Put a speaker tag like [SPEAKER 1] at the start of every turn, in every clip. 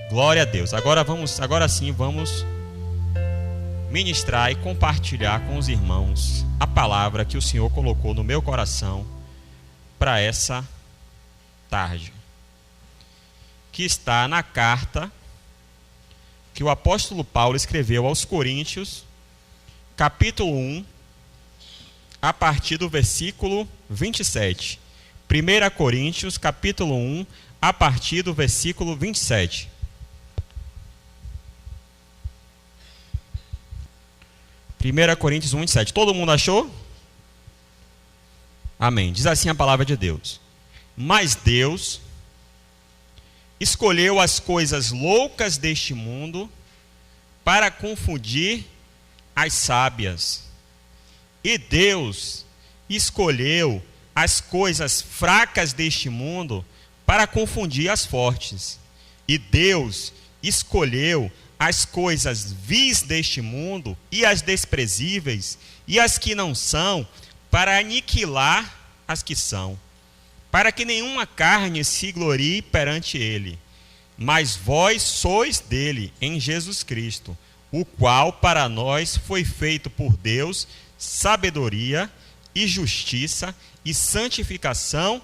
[SPEAKER 1] Glória a Deus. Agora sim vamos ministrar e compartilhar com os irmãos a palavra que o Senhor colocou no meu coração para essa tarde, que está na carta que o apóstolo Paulo escreveu aos Coríntios, capítulo 1, a partir do versículo 27. 1 Coríntios, capítulo 1, a partir do versículo 27. Primeira Coríntios 1, 27. Todo mundo achou? Amém. Diz assim a palavra de Deus. Mas Deus escolheu as coisas loucas deste mundo para confundir as sábias. E Deus escolheu as coisas fracas deste mundo para confundir as fortes. E Deus escolheu as coisas vis deste mundo e as desprezíveis e as que não são para aniquilar as que são, para que nenhuma carne se glorie perante ele. Mas vós sois dele, em Jesus Cristo, o qual para nós foi feito por Deus sabedoria e justiça e santificação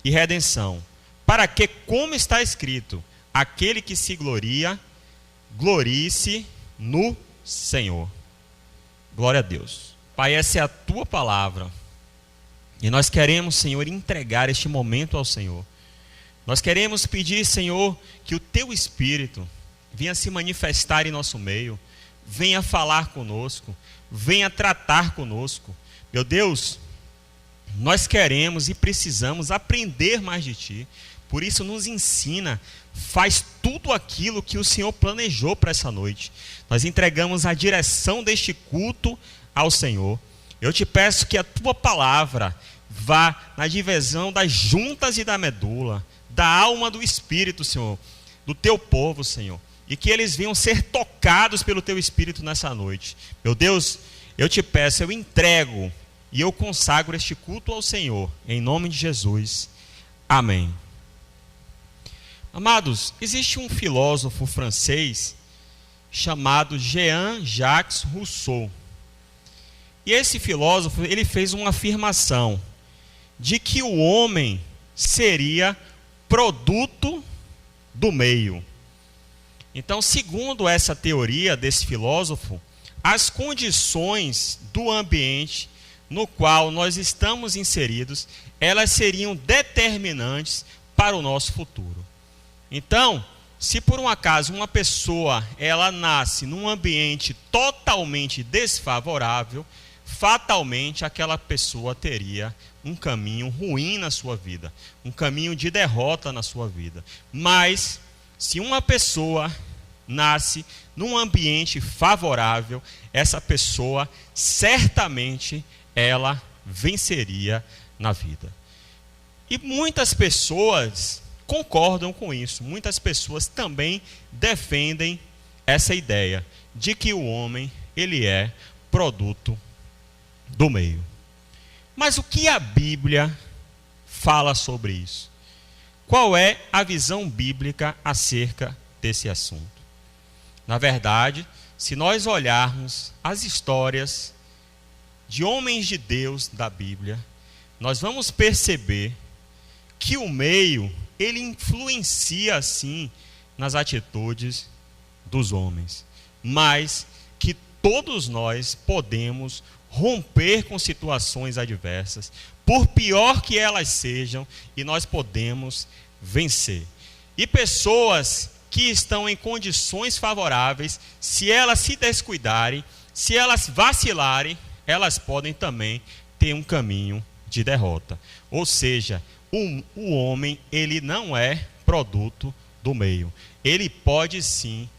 [SPEAKER 1] e redenção, para que, como está escrito, aquele que se gloria, glorie-se no Senhor. Glória a Deus. Pai, essa é a tua palavra. E nós queremos, Senhor, entregar este momento ao Senhor. Nós queremos pedir, Senhor, que o teu Espírito venha se manifestar em nosso meio, venha falar conosco, venha tratar conosco. Meu Deus, nós queremos e precisamos aprender mais de ti. Por isso nos ensina, faz tudo aquilo que o Senhor planejou para essa noite. Nós entregamos a direção deste culto ao Senhor. Eu te peço que a tua palavra vá na divisão das juntas e da medula, da alma do Espírito, Senhor, do teu povo, Senhor, e que eles venham ser tocados pelo teu Espírito nessa noite. Meu Deus, eu te peço, eu entrego e eu consagro este culto ao Senhor, em nome de Jesus. Amém. Amados, existe um filósofo francês chamado Jean-Jacques Rousseau. E esse filósofo, ele fez uma afirmação de que o homem seria produto do meio. Então, segundo essa teoria desse filósofo, as condições do ambiente no qual nós estamos inseridos, elas seriam determinantes para o nosso futuro. Então, se por um acaso uma pessoa ela nasce num ambiente totalmente desfavorável, fatalmente aquela pessoa teria um caminho ruim na sua vida, um caminho de derrota na sua vida. Mas, se uma pessoa nasce num ambiente favorável, essa pessoa certamente ela venceria na vida. E muitas pessoas concordam com isso. Muitas pessoas também defendem essa ideia de que o homem ele é produto do meio. Mas o que a Bíblia fala sobre isso? Qual é a visão bíblica acerca desse assunto? Na verdade, se nós olharmos as histórias de homens de Deus da Bíblia, nós vamos perceber que o meio ele influencia sim nas atitudes dos homens, mas que todos nós podemos romper com situações adversas, por pior que elas sejam, e nós podemos vencer. E pessoas que estão em condições favoráveis, se elas se descuidarem, se elas vacilarem, elas podem também ter um caminho de derrota. Ou seja, o homem, ele não é produto do meio. Ele pode sim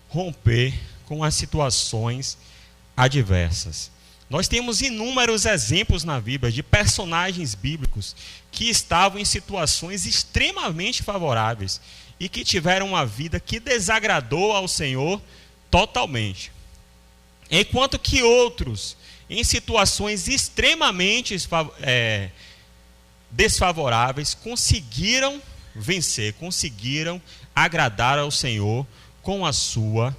[SPEAKER 1] romper com as situações adversas. Nós temos inúmeros exemplos na Bíblia de personagens bíblicos que estavam em situações extremamente favoráveis e que tiveram uma vida que desagradou ao Senhor totalmente. Enquanto que outros, em situações extremamente desfavoráveis, conseguiram vencer, conseguiram agradar ao Senhor com a sua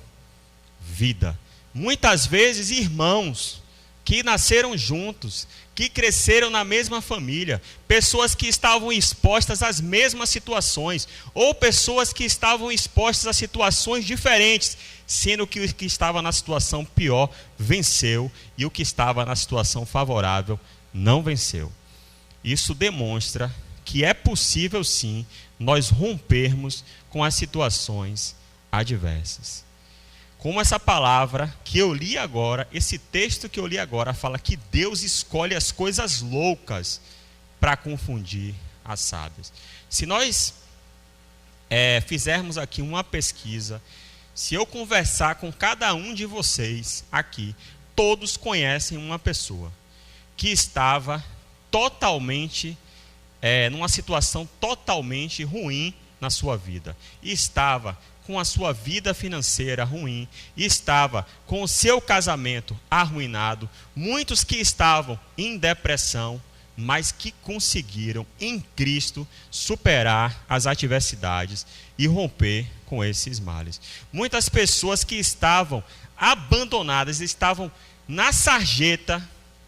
[SPEAKER 1] vida. Muitas vezes, irmãos que nasceram juntos, que cresceram na mesma família, pessoas que estavam expostas às mesmas situações, ou pessoas que estavam expostas a situações diferentes, sendo que o que estava na situação pior venceu e o que estava na situação favorável não venceu. Isso demonstra que é possível sim nós rompermos com as situações adversas. Como essa palavra que eu li agora, esse texto que eu li agora, fala que Deus escolhe as coisas loucas para confundir as sábias. Se nós fizermos aqui uma pesquisa, se eu conversar com cada um de vocês aqui, todos conhecem uma pessoa que estava totalmente, numa situação totalmente ruim na sua vida. E estava com a sua vida financeira ruim, e estava com o seu casamento arruinado, muitos que estavam em depressão, mas que conseguiram em Cristo superar as adversidades e romper com esses males. Muitas pessoas que estavam abandonadas, estavam na sarjeta.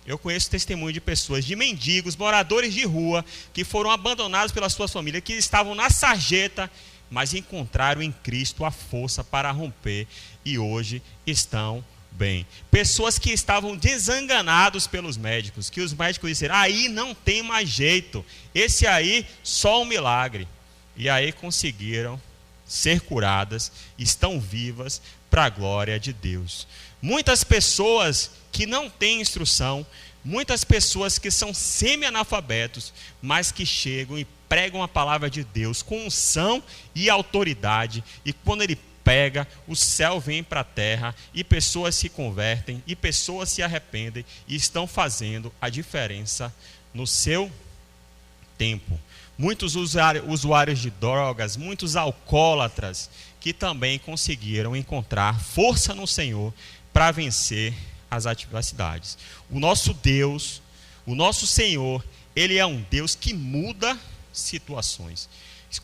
[SPEAKER 1] Eu conheço testemunho de pessoas, de mendigos, moradores de rua, que foram abandonados pelas suas famílias, que estavam na sarjeta, mas encontraram em Cristo a força para romper e hoje estão bem. Pessoas que estavam desenganados pelos médicos, que os médicos disseram, aí não tem mais jeito, esse aí só um milagre. E aí conseguiram ser curadas, estão vivas para a glória de Deus. Muitas pessoas que não têm instrução, muitas pessoas que são semi-analfabetos, mas que chegam e pregam a palavra de Deus com unção e autoridade, e quando ele pega, o céu vem para a terra, e pessoas se convertem, e pessoas se arrependem, e estão fazendo a diferença no seu tempo. Muitos usuários de drogas, muitos alcoólatras, que também conseguiram encontrar força no Senhor para vencer as adversidades. O nosso Deus, o nosso Senhor, Ele é um Deus que muda situações.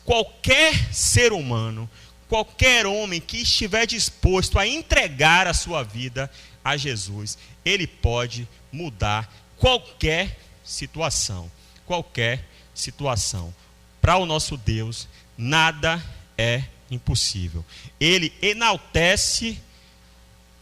[SPEAKER 1] Qualquer ser humano, qualquer homem que estiver disposto a entregar a sua vida a Jesus, ele pode mudar qualquer situação. Qualquer situação. Para o nosso Deus, nada é impossível. Ele enaltece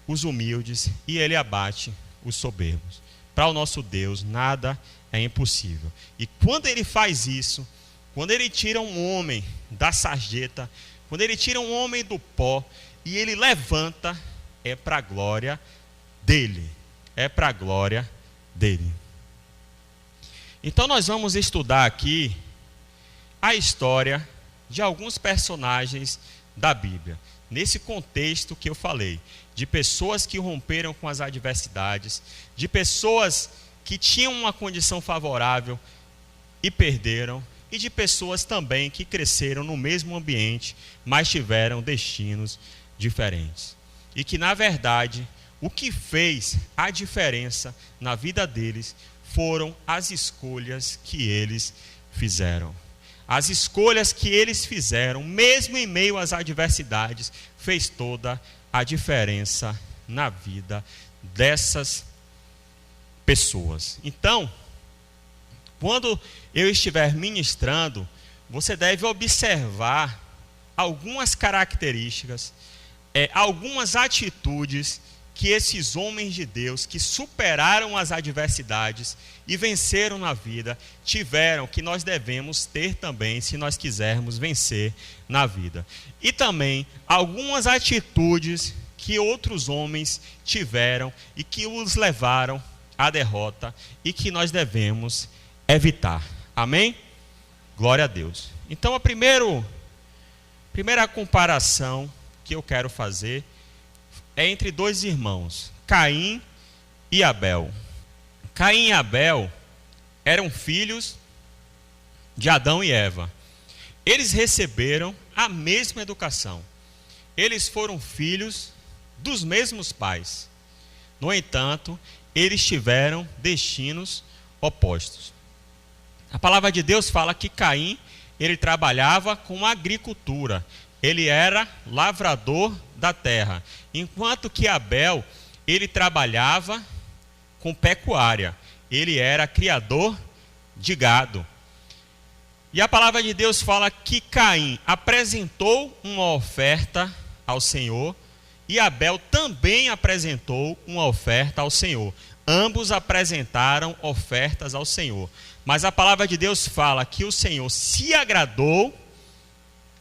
[SPEAKER 1] os humildes e ele abate os soberbos. Para o nosso Deus, nada é impossível. E quando ele faz isso, quando ele tira um homem da sarjeta, quando ele tira um homem do pó e ele levanta, é para a glória dele. É para a glória dele. Então nós vamos estudar aqui a história de alguns personagens da Bíblia. Nesse contexto que eu falei, de pessoas que romperam com as adversidades, de pessoas que tinham uma condição favorável e perderam, e de pessoas também que cresceram no mesmo ambiente, mas tiveram destinos diferentes. E que, na verdade, o que fez a diferença na vida deles foram as escolhas que eles fizeram. As escolhas que eles fizeram, mesmo em meio às adversidades, fez toda a diferença na vida dessas pessoas. Então, quando eu estiver ministrando, você deve observar algumas características, algumas atitudes que esses homens de Deus, que superaram as adversidades e venceram na vida, tiveram, que nós devemos ter também, se nós quisermos vencer na vida. E também algumas atitudes que outros homens tiveram e que os levaram à derrota e que nós devemos evitar. Amém? Glória a Deus. Então a primeira comparação que eu quero fazer é entre dois irmãos, Caim e Abel. Caim e Abel eram filhos de Adão e Eva. Eles receberam a mesma educação. Eles foram filhos dos mesmos pais. No entanto, eles tiveram destinos opostos. A palavra de Deus fala que Caim ele trabalhava com agricultura. Ele era lavrador da terra. Enquanto que Abel, ele trabalhava com pecuária. Ele era criador de gado. E a palavra de Deus fala que Caim apresentou uma oferta ao Senhor e Abel também apresentou uma oferta ao Senhor. Ambos apresentaram ofertas ao Senhor. Mas a palavra de Deus fala que o Senhor se agradou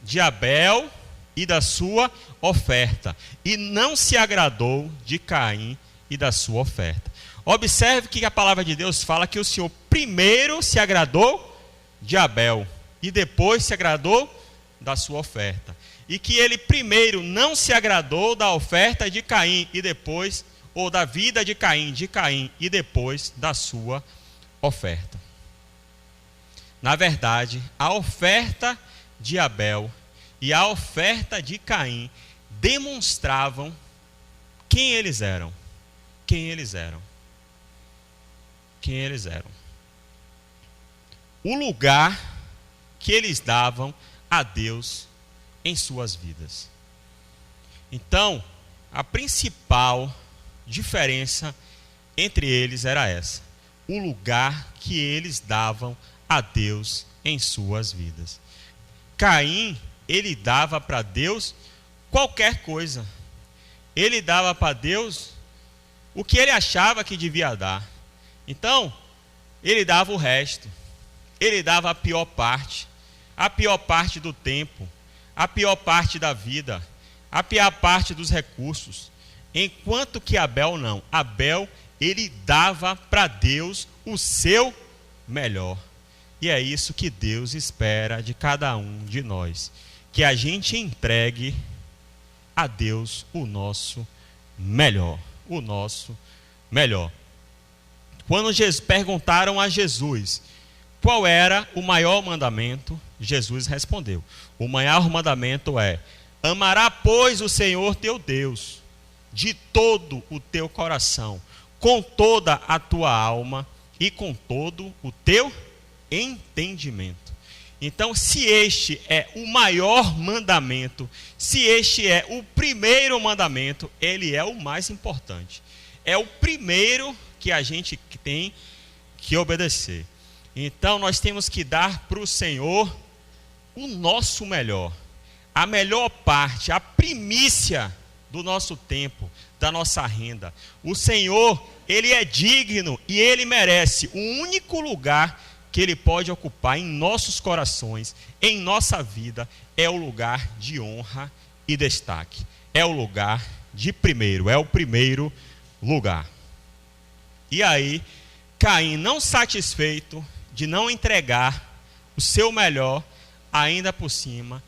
[SPEAKER 1] de Abel e da sua oferta, e não se agradou de Caim e da sua oferta. Observe que a palavra de Deus fala que o Senhor primeiro se agradou de Abel e depois se agradou da sua oferta. E que ele primeiro não se agradou da oferta de Caim e depois, ou da vida de Caim e depois da sua oferta. Na verdade, a oferta de Abel e a oferta de Caim demonstravam quem eles eram. Quem eles eram. Quem eles eram. O lugar que eles davam a Deus em suas vidas. Então, a principal diferença entre eles era essa: o lugar que eles davam a Deus em suas vidas. Caim, ele dava para Deus qualquer coisa. Ele dava para Deus o que ele achava que devia dar. Então, ele dava o resto. Ele dava a pior parte do tempo, a pior parte da vida, a pior parte dos recursos. Enquanto que Abel não. Abel, ele dava para Deus o seu melhor. E é isso que Deus espera de cada um de nós. Que a gente entregue a Deus o nosso melhor. O nosso melhor. Quando perguntaram a Jesus qual era o maior mandamento, Jesus respondeu: o maior mandamento é: amará, pois, o Senhor teu Deus de todo o teu coração, com toda a tua alma e com todo o teu entendimento. Então, se este é o maior mandamento, se este é o primeiro mandamento, ele é o mais importante. É o primeiro que a gente tem que obedecer. Então, nós temos que dar para o Senhor o nosso melhor, a melhor parte, a primícia do nosso tempo, da nossa renda. O Senhor, ele é digno e ele merece o único lugar que ele pode ocupar em nossos corações, em nossa vida, é o lugar de honra e destaque. É o lugar de primeiro, é o primeiro lugar. E aí, Caim, não satisfeito de não entregar o seu melhor, ainda por cima,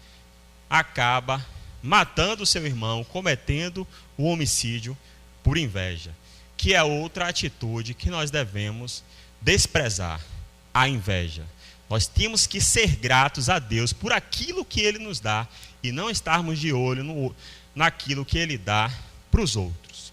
[SPEAKER 1] acaba matando seu irmão, cometendo o homicídio por inveja, que é outra atitude que nós devemos desprezar, a inveja. Nós temos que ser gratos a Deus por aquilo que Ele nos dá e não estarmos de olho naquilo que Ele dá para os outros.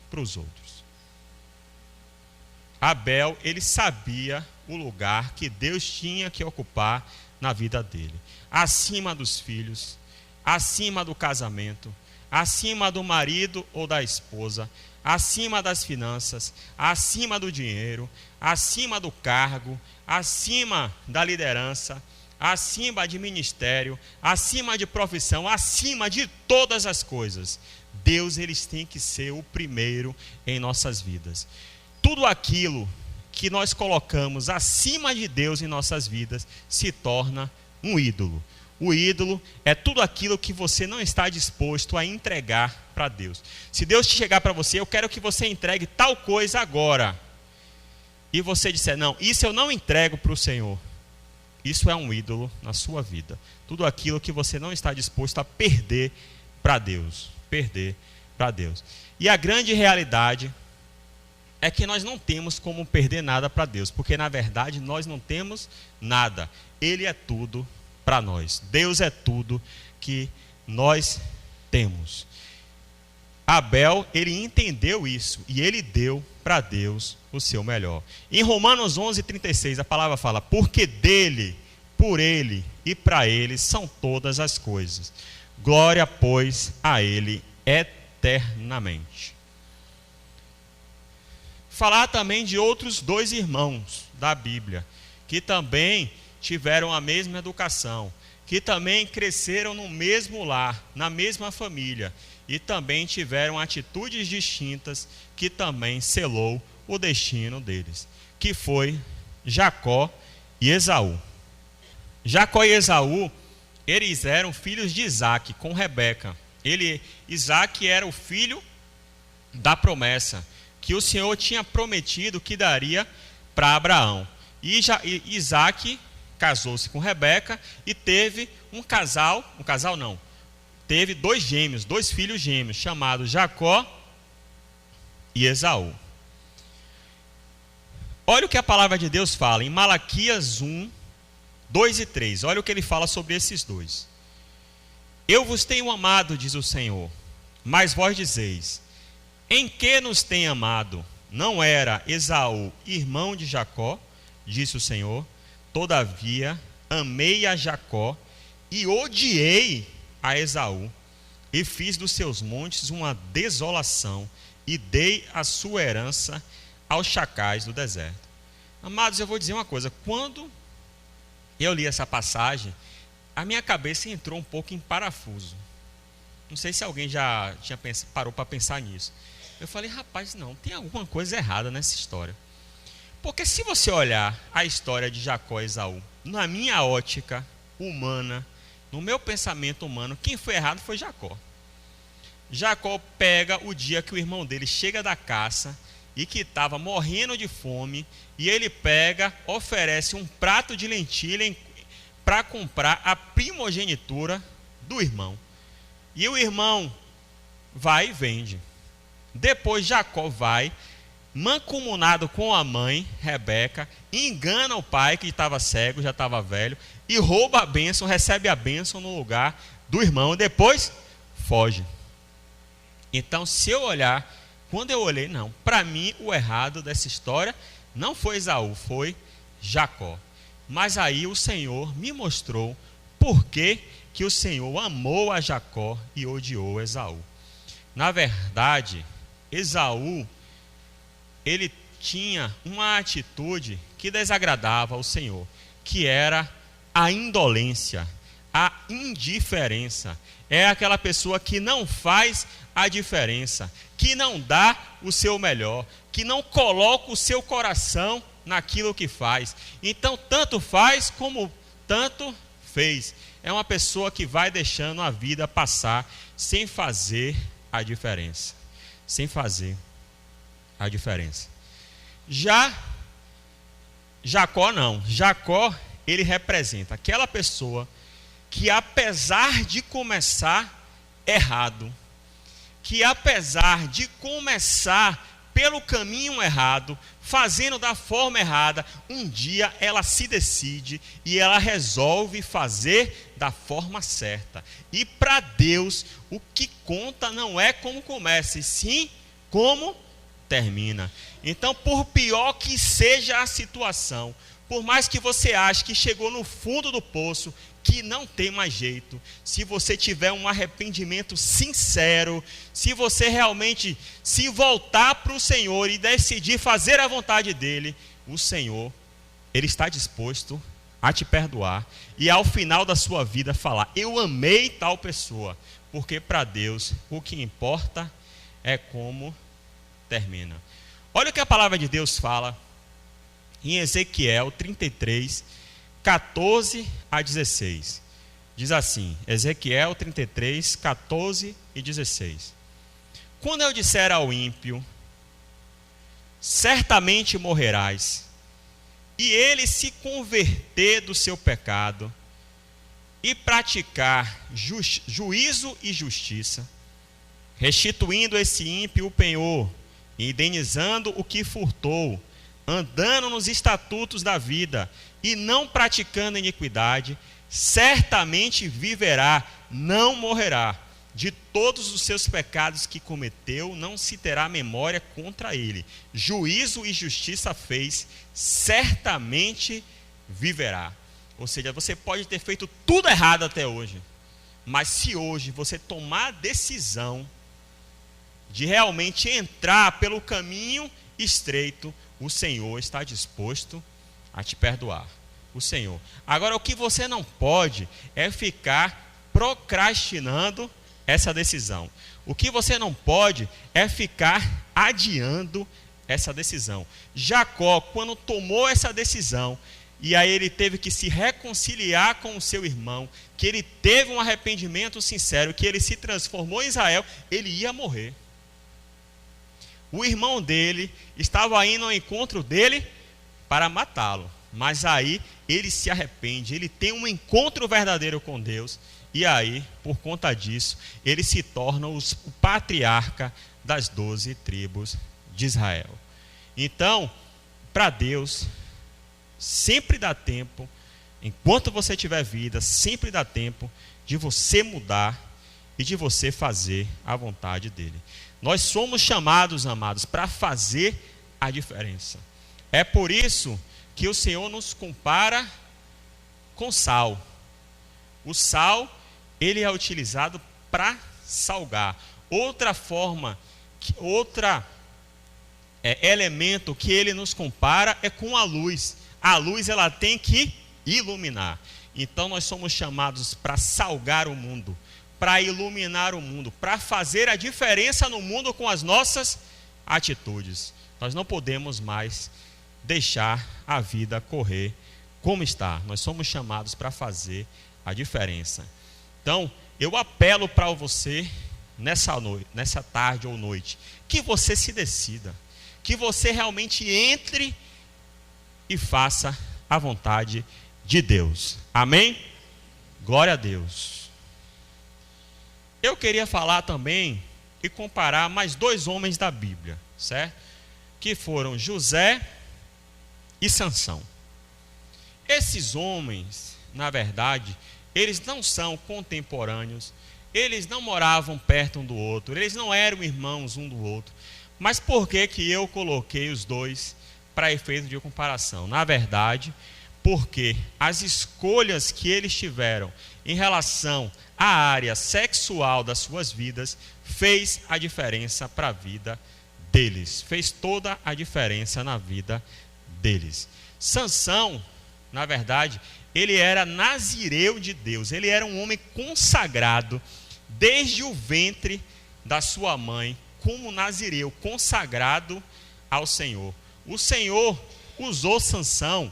[SPEAKER 1] Abel, ele sabia o lugar que Deus tinha que ocupar na vida dele, acima dos filhos, acima do casamento, acima do marido ou da esposa, acima das finanças, acima do dinheiro, acima do cargo, acima da liderança, acima de ministério, acima de profissão, acima de todas as coisas. Deus, eles têm que ser o primeiro em nossas vidas. Tudo aquilo que nós colocamos acima de Deus em nossas vidas se torna um ídolo. O ídolo é tudo aquilo que você não está disposto a entregar para Deus. Se Deus chegar para você: eu quero que você entregue tal coisa agora, e você disser: não, isso eu não entrego para o Senhor, isso é um ídolo na sua vida. Tudo aquilo que você não está disposto a perder para Deus. E a grande realidade é que nós não temos como perder nada para Deus, porque na verdade nós não temos nada. Ele é tudo para nós. Deus é tudo que nós temos. Abel, ele entendeu isso e ele deu para Deus o seu melhor. Em Romanos 11:36, a palavra fala: porque dele, por ele e para ele são todas as coisas. Glória, pois, a ele eternamente. Falar também de outros 2 irmãos da Bíblia, que também tiveram a mesma educação, que também cresceram no mesmo lar, na mesma família, e também tiveram atitudes distintas, que também selou o destino deles, que foi Jacó e Esaú. Jacó e Esaú, eles eram filhos de Isaac com Rebeca. Isaac era o filho da promessa, que o Senhor tinha prometido que daria para Abraão. E Isaac casou-se com Rebeca e teve teve 2 gêmeos, 2 filhos gêmeos, chamados Jacó e Esaú. Olha o que a palavra de Deus fala em Malaquias 1, 2 e 3. Olha o que ele fala sobre esses 2. Eu vos tenho amado, diz o Senhor, mas vós dizeis, em que nos tem amado? Não era Esaú irmão de Jacó, disse o Senhor. Todavia amei a Jacó e odiei a Esaú, e fiz dos seus montes uma desolação, e dei a sua herança aos chacais do deserto. Amados, eu vou dizer uma coisa, quando eu li essa passagem, a minha cabeça entrou um pouco em parafuso. Não sei se alguém já parou para pensar nisso. Eu falei, rapaz, não, tem alguma coisa errada nessa história. Porque se você olhar a história de Jacó e Esaú, na minha ótica humana, no meu pensamento humano, quem foi errado foi Jacó. Jacó pega o dia que o irmão dele chega da caça e que estava morrendo de fome, e ele pega, oferece um prato de lentilha para comprar a primogenitura do irmão. E o irmão vai e vende. Depois Jacó vai, mancomunado com a mãe, Rebeca, engana o pai que estava cego, já estava velho, e rouba a bênção, recebe a bênção no lugar do irmão, e depois foge. Então, se eu olhar, quando eu olhei, não, para mim o errado dessa história não foi Esaú, foi Jacó. Mas aí o Senhor me mostrou por que o Senhor amou a Jacó e odiou Esaú. Na verdade, Esaú, ele tinha uma atitude que desagradava ao Senhor, que era a indolência, a indiferença. É aquela pessoa que não faz a diferença, que não dá o seu melhor, que não coloca o seu coração naquilo que faz. Então, tanto faz como tanto fez. É uma pessoa que vai deixando a vida passar sem fazer a diferença. Sem fazer a diferença. Já Jacó não. Jacó, ele representa aquela pessoa que, apesar de começar errado, que apesar de começar pelo caminho errado, fazendo da forma errada, um dia ela se decide e ela resolve fazer da forma certa. E para Deus, o que conta não é como começa, e sim como termina. Então, por pior que seja a situação, por mais que você ache que chegou no fundo do poço, que não tem mais jeito, se você tiver um arrependimento sincero, se você realmente se voltar para o Senhor e decidir fazer a vontade dEle, o Senhor, Ele está disposto a te perdoar e ao final da sua vida falar, eu amei tal pessoa, porque para Deus o que importa é como termina. Olha o que a palavra de Deus fala em Ezequiel 33, 14 a 16. Diz assim, Ezequiel 33, 14 e 16. Quando eu disser ao ímpio, certamente morrerás, e ele se converter do seu pecado, e praticar juízo e justiça, restituindo esse ímpio o penhor, e indenizando o que furtou, andando nos estatutos da vida, e não praticando iniquidade, certamente viverá, não morrerá. De todos os seus pecados que cometeu, não se terá memória contra ele. Juízo e justiça fez, certamente viverá. Ou seja, você pode ter feito tudo errado até hoje, mas se hoje você tomar a decisão de realmente entrar pelo caminho estreito, o Senhor está disposto a te perdoar. O Senhor. Agora, o que você não pode é ficar procrastinando essa decisão. O que você não pode é ficar adiando essa decisão. Jacó, quando tomou essa decisão, e aí ele teve que se reconciliar com o seu irmão, que ele teve um arrependimento sincero, que ele se transformou em Israel, ele ia morrer. O irmão dele estava indo ao encontro dele para matá-lo. Mas aí ele se arrepende, ele tem um encontro verdadeiro com Deus. E aí, por conta disso, ele se torna o patriarca das 12 tribos de Israel. Então, para Deus, sempre dá tempo, enquanto você tiver vida, sempre dá tempo de você mudar e de você fazer a vontade dele. Nós somos chamados, amados, para fazer a diferença. É por isso que o Senhor nos compara com sal. O sal, ele é utilizado para salgar. Outra forma, elemento que ele nos compara é com a luz. A luz, ela tem que iluminar. Então nós somos chamados para salgar o mundo, para iluminar o mundo, para fazer a diferença no mundo com as nossas atitudes. Nós não podemos mais deixar a vida correr como está. Nós somos chamados para fazer a diferença. Então, eu apelo para você nessa noite, nessa tarde ou noite, que você se decida, que você realmente entre e faça a vontade de Deus. Amém? Glória a Deus. Eu queria falar também e comparar mais 2 homens da Bíblia, certo? Que foram José e Sansão. Esses homens, na verdade, eles não são contemporâneos, eles não moravam perto um do outro, eles não eram irmãos um do outro. Mas por que que eu coloquei os dois para efeito de comparação? Na verdade, porque as escolhas que eles tiveram em relação à área sexual das suas vidas fez a diferença para a vida deles, fez toda a diferença na vida deles. Sansão, na verdade, ele era nazireu de Deus, ele era um homem consagrado desde o ventre da sua mãe, como nazireu, consagrado ao Senhor. O Senhor usou Sansão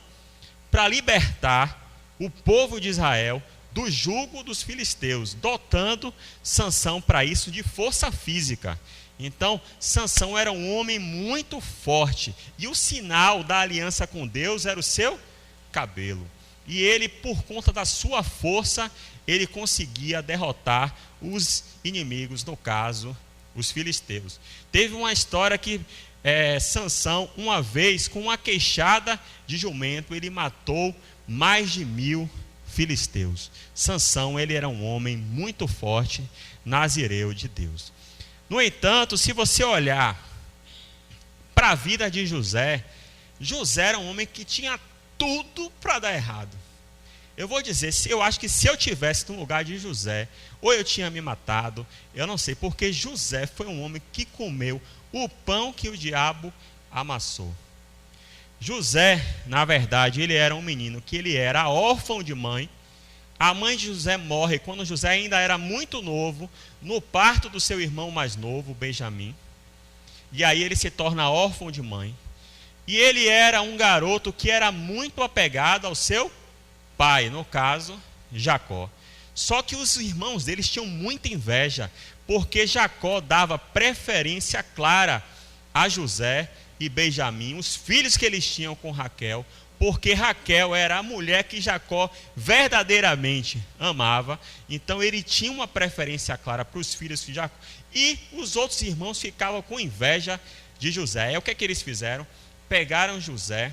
[SPEAKER 1] para libertar o povo de Israel do jugo dos filisteus, dotando Sansão para isso de força física. Então, Sansão era um homem muito forte, e o sinal da aliança com Deus era o seu cabelo. E ele, por conta da sua força, ele conseguia derrotar os inimigos, no caso, os filisteus. Teve uma história que Sansão, uma vez, com uma queixada de jumento, ele matou mais de 1000 filisteus. Sansão, ele era um homem muito forte, nazireu de Deus. No entanto, se você olhar para a vida de José, José era um homem que tinha tudo para dar errado. Eu vou dizer, eu acho que se eu tivesse no lugar de José, ou eu tinha me matado, eu não sei, porque José foi um homem que comeu o pão que o diabo amassou. José, na verdade, ele era um menino que ele era órfão de mãe. A mãe de José morre quando José ainda era muito novo, no parto do seu irmão mais novo, Benjamim. E aí ele se torna órfão de mãe. E ele era um garoto que era muito apegado ao seu pai, no caso, Jacó. Só que os irmãos deles tinham muita inveja, porque Jacó dava preferência clara a José e Benjamim, os filhos que eles tinham com Raquel, porque Raquel era a mulher que Jacó verdadeiramente amava. Então ele tinha uma preferência clara para os filhos de Jacó. E os outros irmãos ficavam com inveja de José. E o que é que eles fizeram? Pegaram José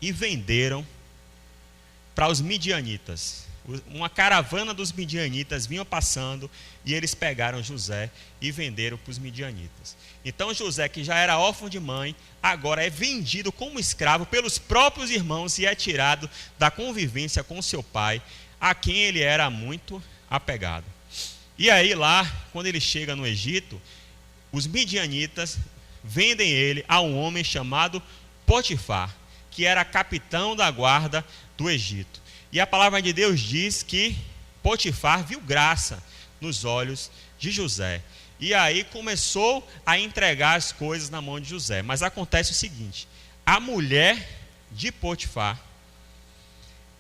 [SPEAKER 1] e venderam para os midianitas. Uma caravana dos midianitas vinha passando e eles pegaram José e venderam para os midianitas. Então José, que já era órfão de mãe, agora é vendido como escravo pelos próprios irmãos e é tirado da convivência com seu pai, a quem ele era muito apegado. E aí lá, quando ele chega no Egito, os midianitas vendem ele a um homem chamado Potifar, que era capitão da guarda do Egito. E a palavra de Deus diz que Potifar viu graça nos olhos de José. E aí começou a entregar as coisas na mão de José. Mas acontece o seguinte: a mulher de Potifar,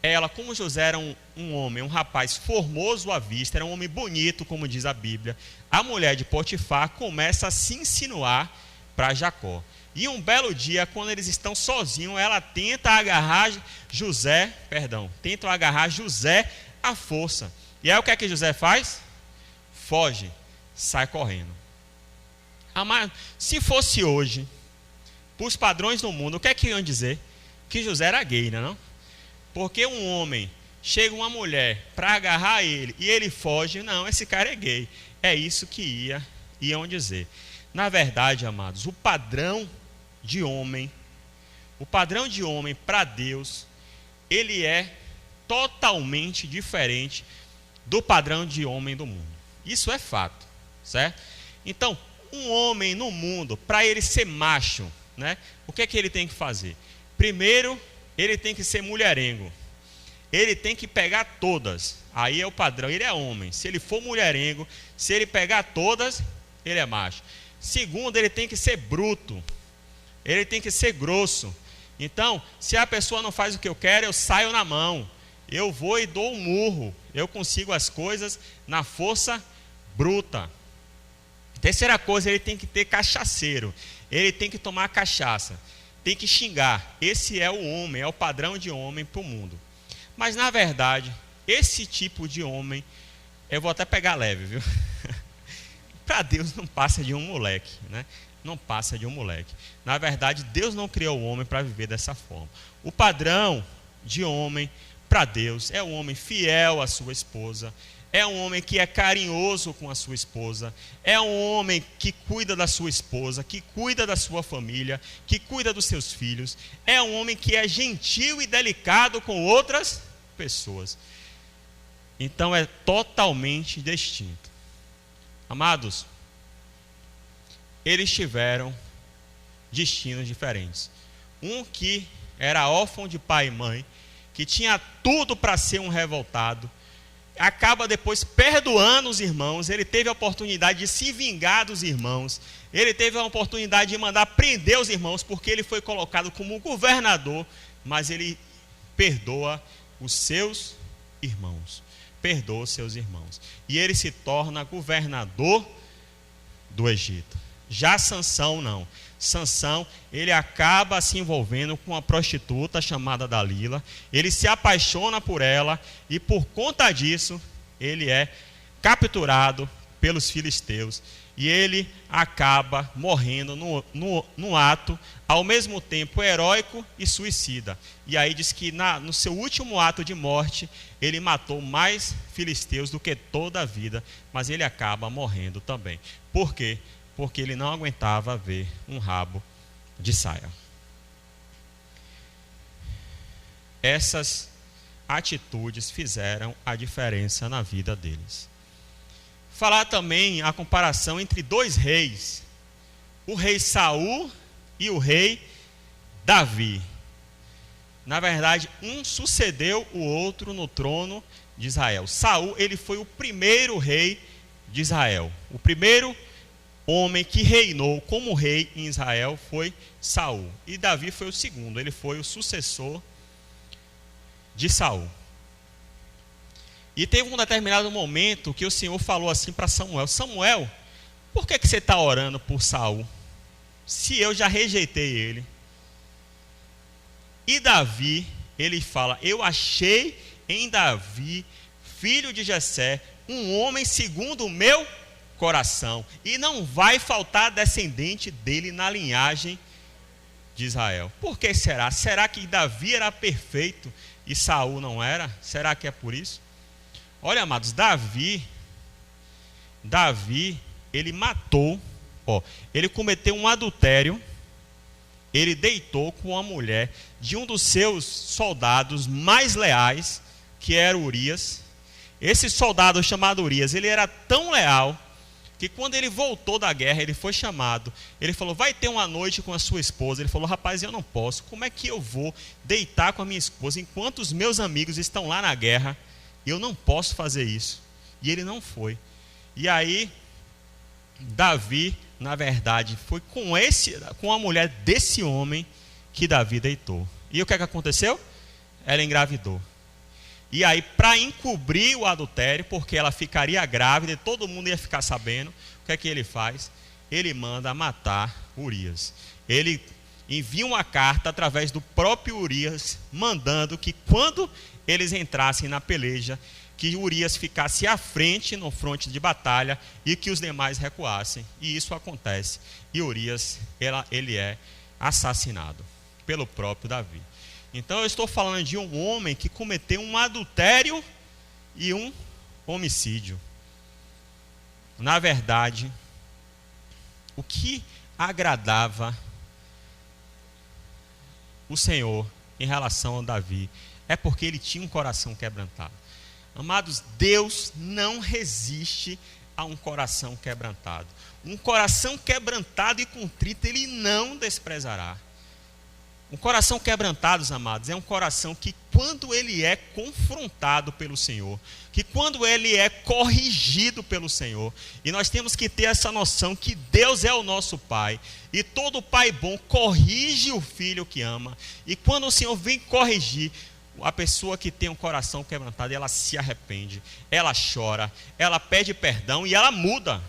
[SPEAKER 1] ela, como José era um homem, um rapaz formoso à vista, era um homem bonito, como diz a Bíblia, a mulher de Potifar começa a se insinuar para Jacó. E um belo dia, quando eles estão sozinhos, ela tenta agarrar José à força. E aí o que é que José faz? Foge, sai correndo. Amado, se fosse hoje, para os padrões do mundo, o que é que iam dizer? Que José era gay, não? Porque um homem, chega uma mulher para agarrar ele e ele foge, não, esse cara é gay. É isso que iam dizer. Na verdade, amados, o padrão de homem para Deus, ele é totalmente diferente do padrão de homem do mundo. Isso é fato, certo? Então, um homem no mundo, para ele ser macho, né, o que é que ele tem que fazer? Primeiro, ele tem que ser mulherengo. Ele tem que pegar todas. Aí é o padrão, ele é homem. Se ele for mulherengo, se ele pegar todas, ele é macho. Segundo, ele tem que ser bruto. Ele tem que ser grosso. Então, se a pessoa não faz o que eu quero, eu saio na mão. Eu vou e dou um murro. Eu consigo as coisas na força bruta. Terceira coisa, ele tem que ter cachaceiro. Ele tem que tomar cachaça. Tem que xingar. Esse é o homem, é o padrão de homem para o mundo. Mas, na verdade, esse tipo de homem, eu vou até pegar leve, viu? Para Deus não passa de um moleque, né? Não passa de um moleque. Na verdade, Deus não criou o homem para viver dessa forma. O padrão de homem para Deus é um homem fiel à sua esposa, é um homem que é carinhoso com a sua esposa, é um homem que cuida da sua esposa, que cuida da sua família, que cuida dos seus filhos, é um homem que é gentil e delicado com outras pessoas. Então é totalmente distinto. Amados, eles tiveram destinos diferentes. Um que era órfão de pai e mãe, que tinha tudo para ser um revoltado, acaba depois perdoando os irmãos. Ele teve a oportunidade de se vingar dos irmãos. Ele teve a oportunidade de mandar prender os irmãos, porque ele foi colocado como governador, mas ele perdoa os seus irmãos. Perdoa os seus irmãos. E ele se torna governador do Egito. Já Sansão não. Sansão, ele acaba se envolvendo com uma prostituta chamada Dalila. Ele se apaixona por ela e por conta disso, ele é capturado pelos filisteus. E ele acaba morrendo no ato, ao mesmo tempo heróico e suicida. E aí diz que no seu último ato de morte, ele matou mais filisteus do que toda a vida, mas ele acaba morrendo também. Por quê? Porque ele não aguentava ver um rabo de saia. Essas atitudes fizeram a diferença na vida deles. Falar também a comparação entre dois reis, o rei Saul e o rei Davi. Na verdade, um sucedeu o outro no trono de Israel. Saul, ele foi o primeiro rei de Israel. O primeiro homem que reinou como rei em Israel foi Saul. E Davi foi o segundo, ele foi o sucessor de Saul. E teve um determinado momento que o Senhor falou assim para Samuel: Samuel, por que você está orando por Saul, se eu já rejeitei ele? E Davi, ele fala: eu achei em Davi, filho de Jessé, um homem segundo o meu coração, e não vai faltar descendente dele na linhagem de Israel. Por que será? Será que Davi era perfeito e Saul não era? Será que é por isso? Olha, amados, Davi, ele matou, ele cometeu um adultério, ele deitou com a mulher de um dos seus soldados mais leais, que era Urias. Esse soldado chamado Urias, ele era tão leal, que quando ele voltou da guerra, ele foi chamado, ele falou, vai ter uma noite com a sua esposa. Ele falou, rapaz, eu não posso, como é que eu vou deitar com a minha esposa, enquanto os meus amigos estão lá na guerra, eu não posso fazer isso. E ele não foi. E aí, Davi, na verdade, foi com a mulher desse homem que Davi deitou. E o que é que aconteceu? Ela engravidou. E aí, para encobrir o adultério, porque ela ficaria grávida e todo mundo ia ficar sabendo, o que é que ele faz? Ele manda matar Urias. Ele envia uma carta através do próprio Urias, mandando que quando eles entrassem na peleja, que Urias ficasse à frente, no fronte de batalha, e que os demais recuassem. E isso acontece. E Urias, ele é assassinado pelo próprio Davi. Então eu estou falando de um homem que cometeu um adultério e um homicídio. Na verdade, o que agradava o Senhor em relação a Davi é porque ele tinha um coração quebrantado. Amados, Deus não resiste a um coração quebrantado. Um coração quebrantado e contrito ele não desprezará. Um coração quebrantado, amados, é um coração que quando ele é confrontado pelo Senhor, que quando ele é corrigido pelo Senhor, e nós temos que ter essa noção que Deus é o nosso Pai, e todo pai bom corrige o filho que ama, e quando o Senhor vem corrigir, a pessoa que tem um coração quebrantado, ela se arrepende, ela chora, ela pede perdão e ela muda.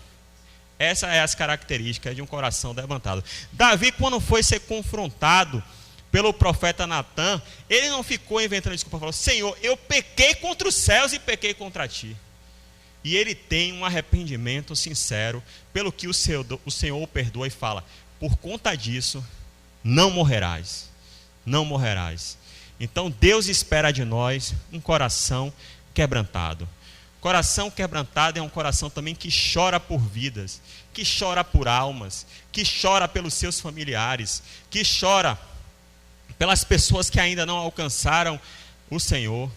[SPEAKER 1] Essa é as características de um coração quebrantado. Davi, quando foi ser confrontado pelo profeta Natã, ele não ficou inventando desculpa, falou, Senhor, eu pequei contra os céus e pequei contra ti. E ele tem um arrependimento sincero, pelo que o Senhor o perdoa e fala, por conta disso, não morrerás, não morrerás. Então Deus espera de nós um coração quebrantado. Coração quebrantado é um coração também que chora por vidas, que chora por almas, que chora pelos seus familiares, que chora pelas pessoas que ainda não alcançaram o Senhor.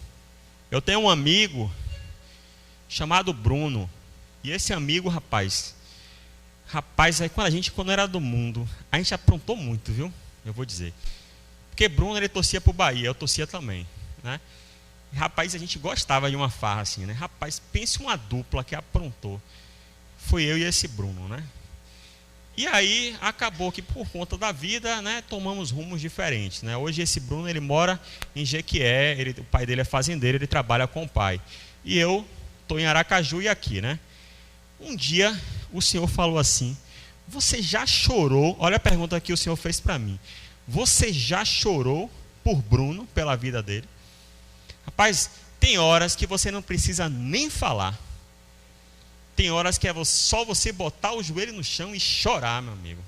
[SPEAKER 1] Eu tenho um amigo chamado Bruno, e esse amigo, rapaz, aí quando era do mundo, a gente aprontou muito, viu? Eu vou dizer. Porque Bruno, ele torcia pro Bahia, eu torcia também, né? Rapaz, a gente gostava de uma farra assim, né? Rapaz, pense uma dupla que aprontou. Foi eu e esse Bruno, né? E aí, acabou que por conta da vida, né, tomamos rumos diferentes, né? Hoje esse Bruno, ele mora em Jequié, o pai dele é fazendeiro, ele trabalha com o pai. E eu estou em Aracaju e aqui, né? Um dia, o Senhor falou assim, você já chorou? Olha a pergunta que o Senhor fez para mim. Você já chorou por Bruno, pela vida dele? Rapaz, tem horas que você não precisa nem falar. Tem horas que é só você botar o joelho no chão e chorar, meu amigo.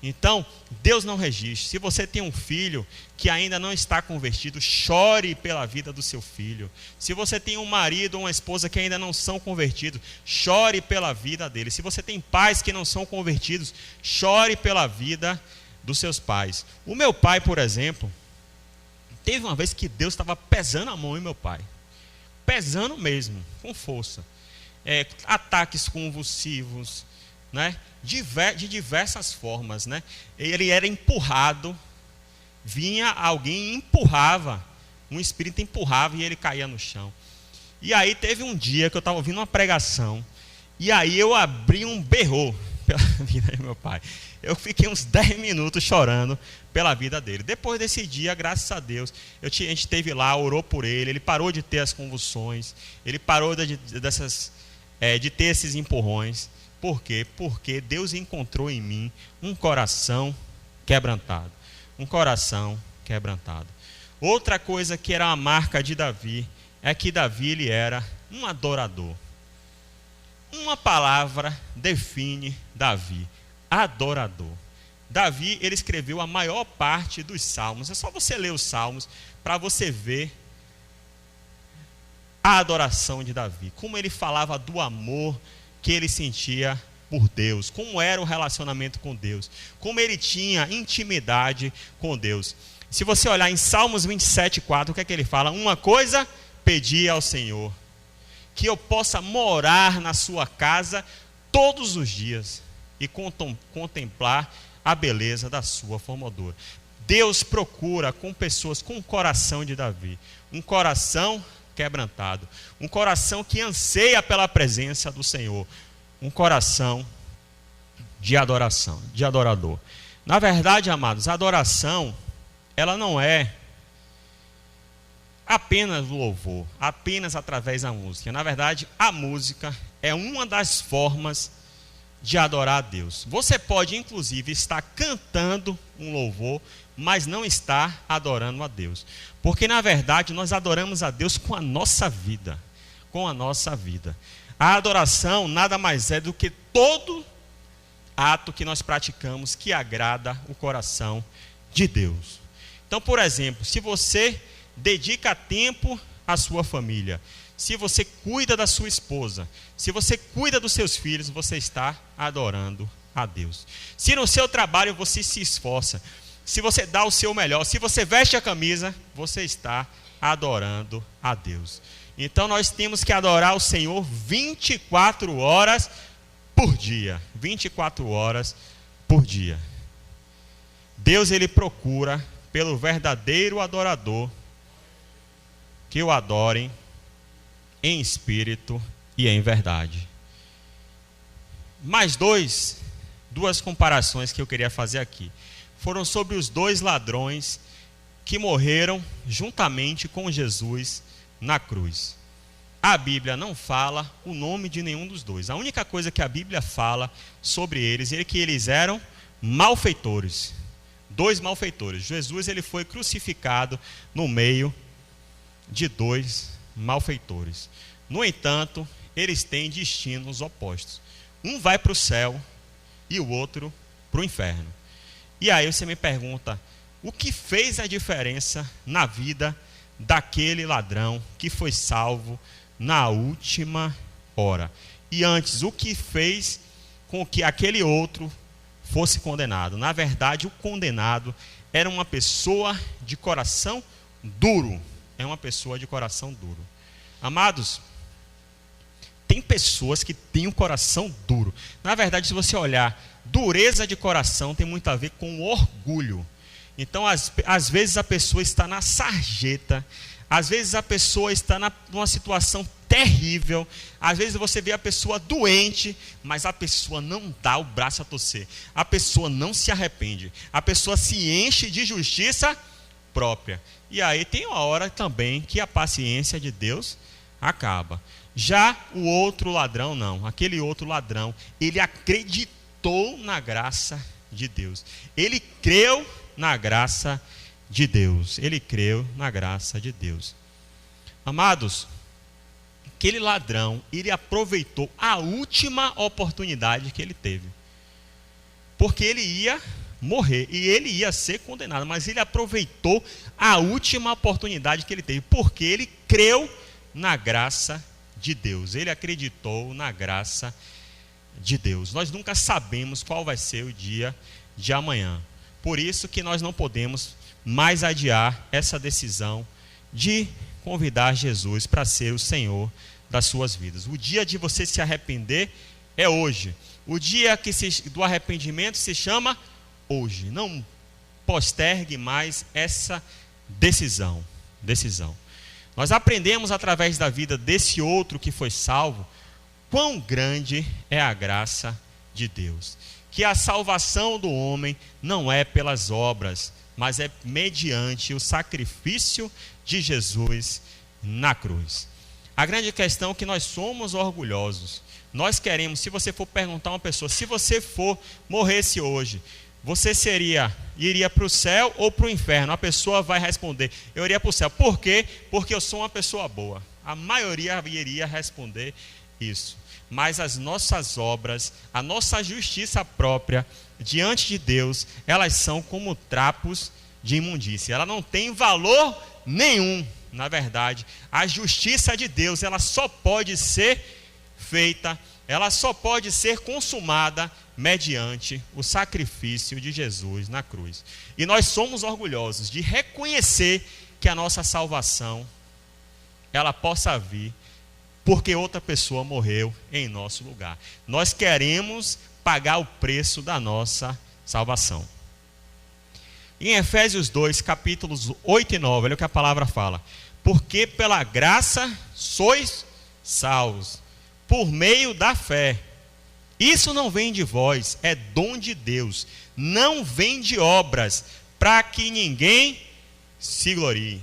[SPEAKER 1] Então, Deus não resiste. Se você tem um filho que ainda não está convertido, chore pela vida do seu filho. Se você tem um marido ou uma esposa que ainda não são convertidos, chore pela vida deles. Se você tem pais que não são convertidos, chore pela vida dos seus pais. O meu pai, por exemplo, teve uma vez que Deus estava pesando a mão em meu pai. Pesando mesmo, com força. Ataques convulsivos, né? De diversas formas, né? Ele era empurrado, vinha alguém e empurrava, um espírito empurrava e ele caía no chão. E aí teve um dia que eu estava ouvindo uma pregação, e aí eu abri um berro pela vida do meu pai. Eu fiquei uns 10 minutos chorando pela vida dele. Depois desse dia, graças a Deus, a gente esteve lá, orou por ele, ele parou de ter as convulsões, ele parou de ter esses empurrões. Por quê? Porque Deus encontrou em mim um coração quebrantado. Um coração quebrantado. Outra coisa que era a marca de Davi, é que Davi, ele era um adorador. Uma palavra define Davi: adorador. Davi, ele escreveu a maior parte dos salmos. É só você ler os salmos para você ver a adoração de Davi, como ele falava do amor que ele sentia por Deus, como era o relacionamento com Deus, como ele tinha intimidade com Deus. Se você olhar em Salmos 27:4, o que é que ele fala? Uma coisa pedi ao Senhor, que eu possa morar na sua casa todos os dias e contemplar a beleza da sua formosura. Deus procura com pessoas com o coração de Davi, um coração quebrantado, um coração que anseia pela presença do Senhor, um coração de adoração, de adorador. Na verdade, amados, a adoração, ela não é apenas louvor, apenas através da música. Na verdade, a música é uma das formas de adorar a Deus. Você pode, inclusive, estar cantando um louvor, mas não estar adorando a Deus. Porque, na verdade, nós adoramos a Deus com a nossa vida. Com a nossa vida. A adoração nada mais é do que todo ato que nós praticamos que agrada o coração de Deus. Então, por exemplo, se você dedica tempo à sua família, se você cuida da sua esposa, se você cuida dos seus filhos, você está adorando a Deus. Se no seu trabalho você se esforça, se você dá o seu melhor, se você veste a camisa, você está adorando a Deus. Então nós temos que adorar o Senhor 24 horas por dia. 24 horas por dia. Deus, ele procura pelo verdadeiro adorador que o adorem em espírito e em verdade. Mais duas comparações que eu queria fazer aqui. Foram sobre os 2 ladrões que morreram juntamente com Jesus na cruz. A Bíblia não fala o nome de nenhum dos 2. A única coisa que a Bíblia fala sobre eles é que eles eram malfeitores. 2 malfeitores. Jesus, ele foi crucificado no meio de 2 malfeitores. No entanto, eles têm destinos opostos. Um vai para o céu e o outro para o inferno. E aí você me pergunta, o que fez a diferença na vida daquele ladrão que foi salvo na última hora? E antes, o que fez com que aquele outro fosse condenado? Na verdade, o condenado era uma pessoa de coração duro. É uma pessoa de coração duro. Amados, tem pessoas que têm um coração duro. Na verdade, se você olhar, dureza de coração tem muito a ver com orgulho. Então, às vezes a pessoa está na sarjeta, às vezes a pessoa está numa situação terrível, às vezes você vê a pessoa doente, mas a pessoa não dá o braço a torcer, a pessoa não se arrepende, a pessoa se enche de justiça própria. E aí tem uma hora também que a paciência de Deus acaba. Já o outro ladrão não, aquele outro ladrão, ele acreditou na graça de Deus, ele creu na graça de Deus, ele creu na graça de Deus. Amados, aquele ladrão, ele aproveitou a última oportunidade que ele teve, porque ele ia morrer e ele ia ser condenado, mas ele aproveitou a última oportunidade que ele teve, porque ele creu na graça de Deus, ele acreditou na graça de Deus. Nós nunca sabemos qual vai ser o dia de amanhã, por isso que nós não podemos mais adiar essa decisão de convidar Jesus para ser o Senhor das suas vidas. O dia de você se arrepender é hoje. O dia do arrependimento se chama hoje. Não postergue mais essa decisão. Nós aprendemos através da vida desse outro que foi salvo, quão grande é a graça de Deus. Que a salvação do homem não é pelas obras, mas é mediante o sacrifício de Jesus na cruz. A grande questão é que nós somos orgulhosos. Nós queremos, se você for perguntar a uma pessoa, se você morresse hoje, você iria para o céu ou para o inferno? A pessoa vai responder, eu iria para o céu. Por quê? Porque eu sou uma pessoa boa. A maioria iria responder isso. Mas as nossas obras, a nossa justiça própria diante de Deus, elas são como trapos de imundícia. Ela não tem valor nenhum na verdade, a justiça de Deus, ela só pode ser feita, ela só pode ser consumada mediante o sacrifício de Jesus na cruz. E nós somos orgulhosos de reconhecer que a nossa salvação, ela possa vir porque outra pessoa morreu em nosso lugar. Nós queremos pagar o preço da nossa salvação. Em Efésios 2, capítulos 8 e 9, olha o que a palavra fala. Porque pela graça sois salvos, por meio da fé. Isso não vem de vós, é dom de Deus. Não vem de obras, para que ninguém se glorie.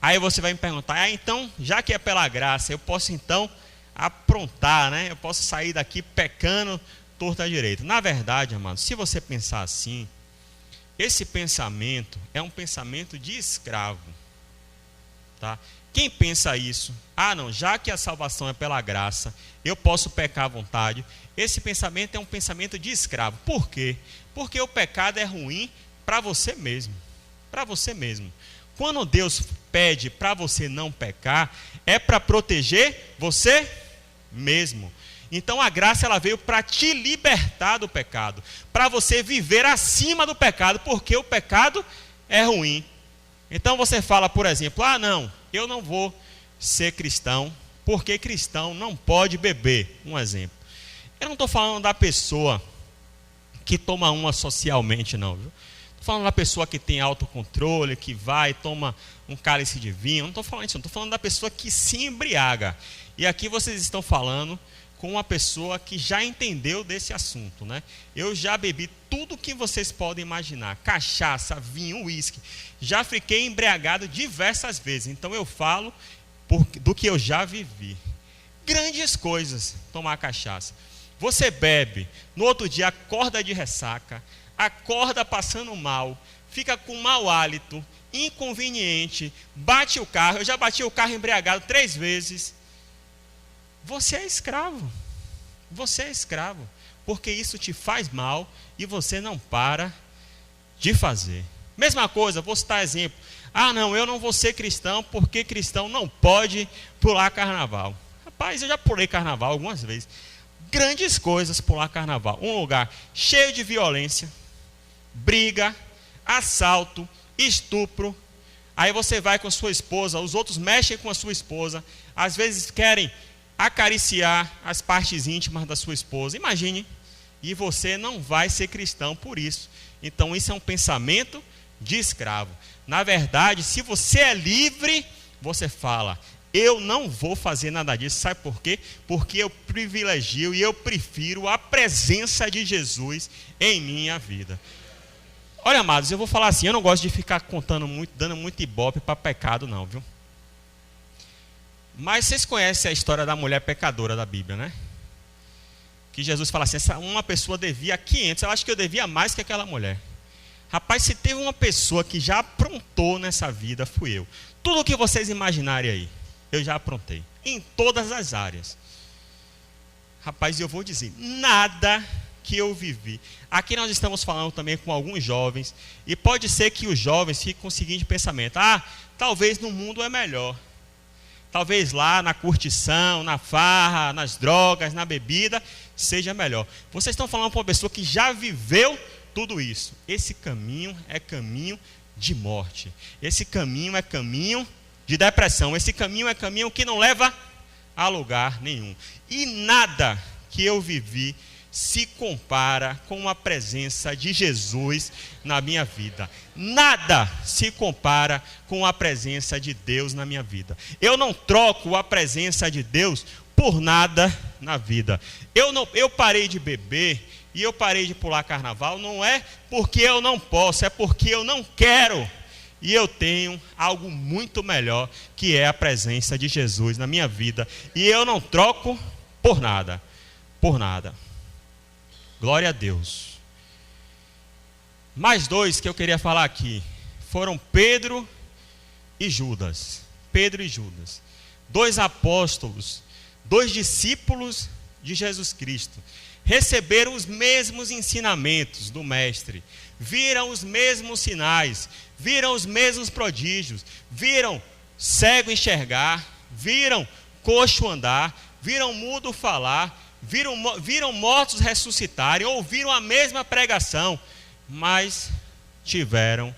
[SPEAKER 1] Aí você vai me perguntar, então, já que é pela graça, eu posso então aprontar, né? Eu posso sair daqui pecando torto à direita. Na verdade, amado, se você pensar assim, esse pensamento é um pensamento de escravo, tá? Quem pensa isso, não, já que a salvação é pela graça, eu posso pecar à vontade. Esse pensamento é um pensamento de escravo. Por quê? Porque o pecado é ruim para você mesmo. Para você mesmo. Quando Deus pede para você não pecar, é para proteger você mesmo. Então a graça ela veio para te libertar do pecado, para você viver acima do pecado, porque o pecado é ruim. Então você fala, por exemplo, não, eu não vou ser cristão, porque cristão não pode beber, um exemplo. Eu não estou falando da pessoa que toma uma socialmente, não, viu? Estou falando da pessoa que tem autocontrole, que vai e toma um cálice de vinho. Não estou falando isso, estou falando da pessoa que se embriaga. E aqui vocês estão falando com uma pessoa que já entendeu desse assunto, né? Eu já bebi tudo que vocês podem imaginar, cachaça, vinho, uísque. Já fiquei embriagado diversas vezes, então eu falo do que eu já vivi. Grandes coisas, tomar cachaça. Você bebe, no outro dia acorda de ressaca, acorda passando mal, fica com mau hálito, inconveniente, bate o carro. Eu já bati o carro embriagado 3 vezes. Você é escravo. Você é escravo. Porque isso te faz mal e você não para de fazer. Mesma coisa, vou citar exemplo. Não, eu não vou ser cristão porque cristão não pode pular carnaval. Rapaz, eu já pulei carnaval algumas vezes. Grandes coisas pular carnaval. Um lugar cheio de violência, briga, assalto, estupro. Aí você vai com sua esposa, os outros mexem com a sua esposa, às vezes querem acariciar as partes íntimas da sua esposa. Imagine, e você não vai ser cristão por isso. Então isso é um pensamento de escravo. Na verdade, se você é livre, você fala, eu não vou fazer nada disso. Sabe por quê? Porque eu privilegio e eu prefiro a presença de Jesus em minha vida. Olha, amados, eu vou falar assim, eu não gosto de ficar contando muito, dando muito ibope para pecado não, viu? Mas vocês conhecem a história da mulher pecadora da Bíblia, né? Que Jesus fala assim, uma pessoa devia 500, eu acho que eu devia mais que aquela mulher. Rapaz, se teve uma pessoa que já aprontou nessa vida, fui eu. Tudo o que vocês imaginarem aí, eu já aprontei. Em todas as áreas. Rapaz, eu vou dizer, nada que eu vivi. Aqui nós estamos falando também com alguns jovens, e pode ser que os jovens fiquem com o seguinte pensamento, talvez no mundo é melhor. Talvez lá na curtição, na farra, nas drogas, na bebida, seja melhor. Vocês estão falando para uma pessoa que já viveu tudo isso. Esse caminho é caminho de morte. Esse caminho é caminho de depressão. Esse caminho é caminho que não leva a lugar nenhum. E nada que eu vivi se compara com a presença de Jesus na minha vida. Nada se compara com a presença de Deus na minha vida. Eu não troco a presença de Deus por nada na vida. Eu parei de beber e eu parei de pular carnaval, não é porque eu não posso, é porque eu não quero. E eu tenho algo muito melhor, que é a presença de Jesus na minha vida. E eu não troco por nada. Por nada. Glória a Deus. Mais 2 que eu queria falar aqui foram Pedro e Judas. Pedro e Judas. 2 apóstolos, 2 discípulos de Jesus Cristo. receberam os mesmos ensinamentos do Mestre, viram os mesmos sinais, viram os mesmos prodígios, viram cego enxergar, viram coxo andar, viram mudo falar, viram mortos ressuscitarem, ouviram a mesma pregação, mas tiveram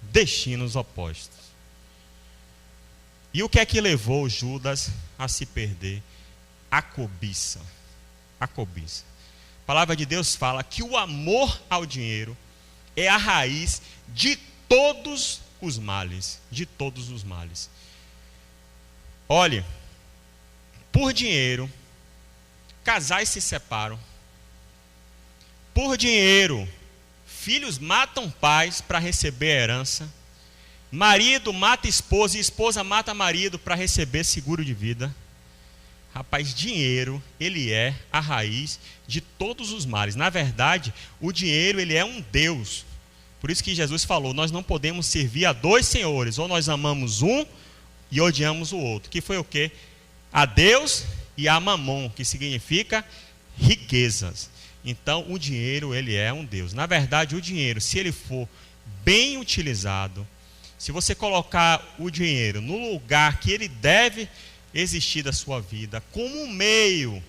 [SPEAKER 1] destinos opostos. E o que é que levou Judas a se perder? A cobiça. A cobiça. A palavra de Deus fala que o amor ao dinheiro é a raiz de todos os males. De todos os males. Olhe, por dinheiro, casais se separam. Por dinheiro, filhos matam pais para receber a herança. Marido mata esposa e esposa mata marido para receber seguro de vida. Rapaz, dinheiro, ele é a raiz de todos os males. Na verdade, o dinheiro, ele é um Deus. Por isso que Jesus falou, nós não podemos servir a dois senhores. Ou nós amamos um e odiamos o outro. Que foi o quê? A Deus e a Mamon, que significa riquezas. Então, o dinheiro, ele é um Deus. Na verdade, o dinheiro, se ele for bem utilizado, se você colocar o dinheiro no lugar que ele deve existir da sua vida, como um meio,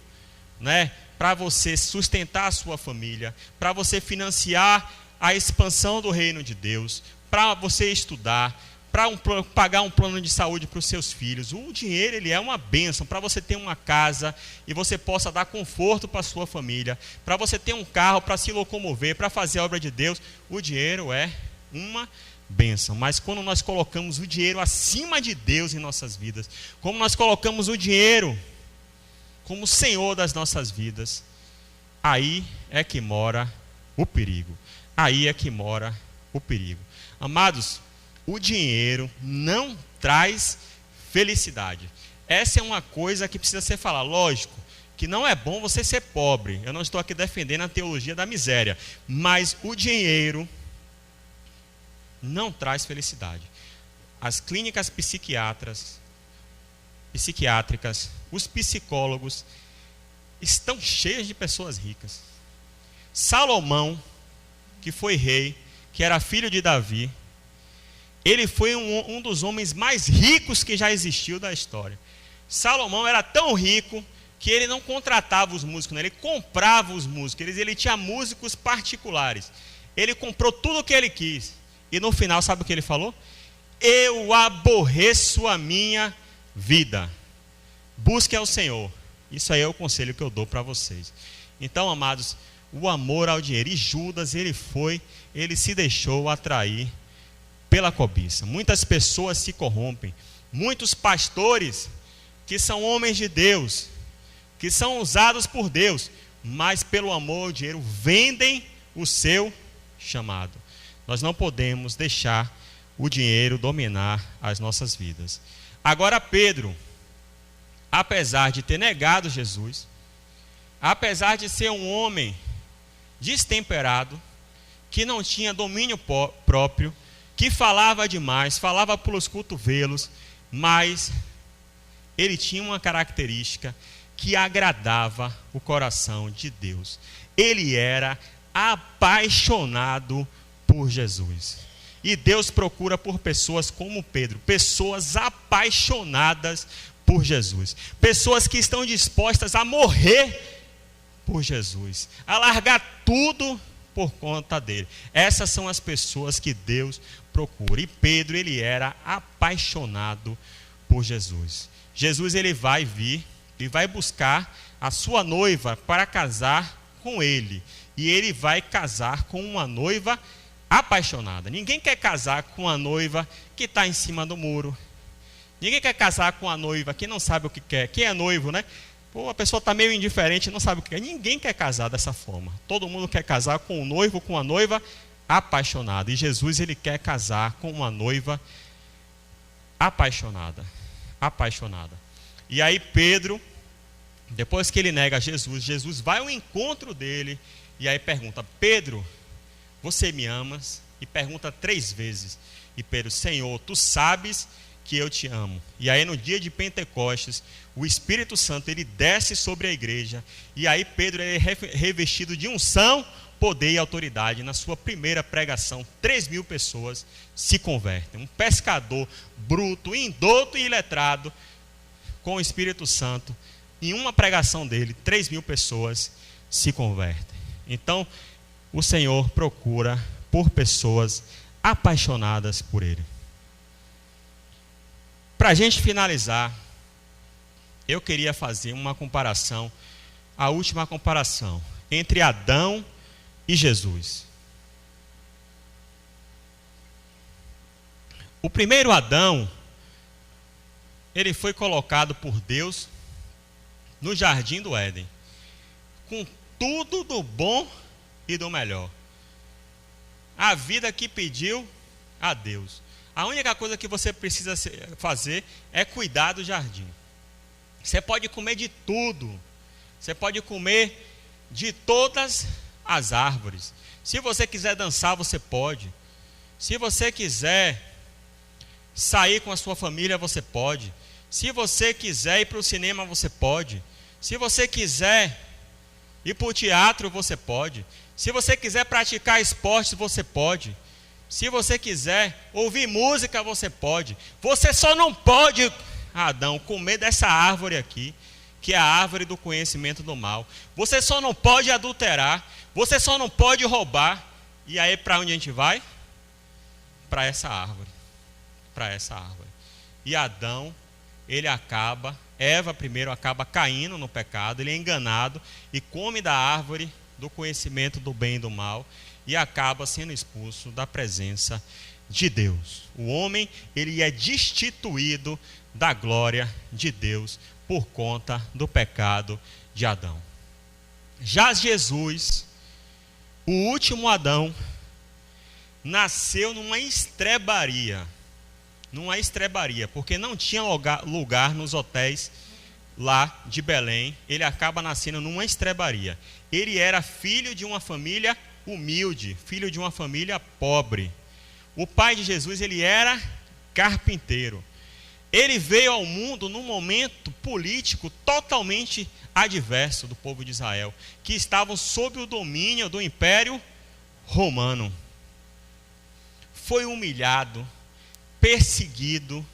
[SPEAKER 1] né, para você sustentar a sua família, para você financiar a expansão do reino de Deus, para você estudar, para pagar um plano de saúde para os seus filhos. O dinheiro, ele é uma bênção para você ter uma casa e você possa dar conforto para a sua família, para você ter um carro para se locomover, para fazer a obra de Deus. O dinheiro é uma bênção. Mas quando nós colocamos o dinheiro acima de Deus em nossas vidas, como nós colocamos o dinheiro como Senhor das nossas vidas, aí é que mora o perigo. Aí é que mora o perigo. Amados, o dinheiro não traz felicidade. Essa é uma coisa que precisa ser falada. Lógico que não é bom você ser pobre. Eu não estou aqui defendendo a teologia da miséria. Mas o dinheiro não traz felicidade. As clínicas psiquiátricas, os psicólogos estão cheios de pessoas ricas. Salomão, que foi rei, que era filho de Davi, ele foi um dos homens mais ricos que já existiu da história. Salomão era tão rico que ele não contratava os músicos, né? Ele comprava os músicos, ele tinha músicos particulares. Ele comprou tudo o que ele quis. E no final, sabe o que ele falou? Eu aborreço a minha vida. Busque ao Senhor. Isso aí é o conselho que eu dou para vocês. Então, amados, o amor ao dinheiro. E Judas, ele se deixou atrair pela cobiça. Muitas pessoas se corrompem. Muitos pastores que são homens de Deus, que são usados por Deus, mas pelo amor ao dinheiro vendem o seu chamado. Nós não podemos deixar o dinheiro dominar as nossas vidas. Agora Pedro, apesar de ter negado Jesus, apesar de ser um homem destemperado, que não tinha domínio próprio, que falava demais, falava pelos cotovelos, mas ele tinha uma característica que agradava o coração de Deus. Ele era apaixonado por Jesus. E Deus procura por pessoas como Pedro, pessoas apaixonadas por Jesus, pessoas que estão dispostas a morrer por Jesus, a largar tudo por conta dele. Essas são as pessoas que Deus procura. E Pedro, ele era apaixonado por Jesus. Jesus, ele vai vir e vai buscar a sua noiva para casar com ele. E ele vai casar com uma noiva apaixonada. Ninguém quer casar com uma noiva que está em cima do muro. Ninguém quer casar com uma noiva que não sabe o que quer. Quem é noivo, né? Pô, a pessoa está meio indiferente, não sabe o que quer. Ninguém quer casar dessa forma. Todo mundo quer casar com um noivo, com uma noiva apaixonada. E Jesus, ele quer casar com uma noiva apaixonada. Apaixonada. E aí Pedro, depois que ele nega Jesus, Jesus vai ao encontro dele e aí pergunta: Pedro, você me amas? E pergunta 3 vezes. E Pedro: Senhor, tu sabes que eu te amo. E aí no dia de Pentecostes, o Espírito Santo ele desce sobre a igreja, e aí Pedro é revestido de unção, poder e autoridade. Na sua primeira pregação, 3.000 pessoas se convertem. Um pescador bruto, indouto e iletrado, com o Espírito Santo, em uma pregação dele, 3.000 pessoas se convertem. Então, o Senhor procura por pessoas apaixonadas por Ele. Para a gente finalizar, eu queria fazer uma comparação, a última comparação, entre Adão e Jesus. O primeiro Adão, ele foi colocado por Deus no jardim do Éden, com tudo do bom e do melhor. A vida que pediu a Deus. A única coisa que você precisa fazer é cuidar do jardim. Você pode comer de tudo. Você pode comer de todas as árvores. Se você quiser dançar, você pode. Se você quiser sair com a sua família, você pode. Se você quiser ir para o cinema, você pode. Se você quiser ir para o teatro, você pode. Se você quiser praticar esporte, você pode. Se você quiser ouvir música, você pode. Você só não pode, Adão, comer dessa árvore aqui, que é a árvore do conhecimento do mal. Você só não pode adulterar. Você só não pode roubar. E aí para onde a gente vai? Para essa árvore. Para essa árvore. E Adão, ele acaba, Eva primeiro acaba caindo no pecado, ele é enganado e come da árvore do conhecimento do bem e do mal e acaba sendo expulso da presença de Deus. O homem, ele é destituído da glória de Deus por conta do pecado de Adão. Já Jesus, o último Adão, nasceu numa estrebaria, porque não tinha lugar nos hotéis lá de Belém. Ele acaba nascendo numa estrebaria. Ele era filho de uma família humilde, filho de uma família pobre. O pai de Jesus, ele era carpinteiro. Ele veio ao mundo num momento político totalmente adverso do povo de Israel, que estavam sob o domínio do Império Romano. Foi humilhado, perseguido,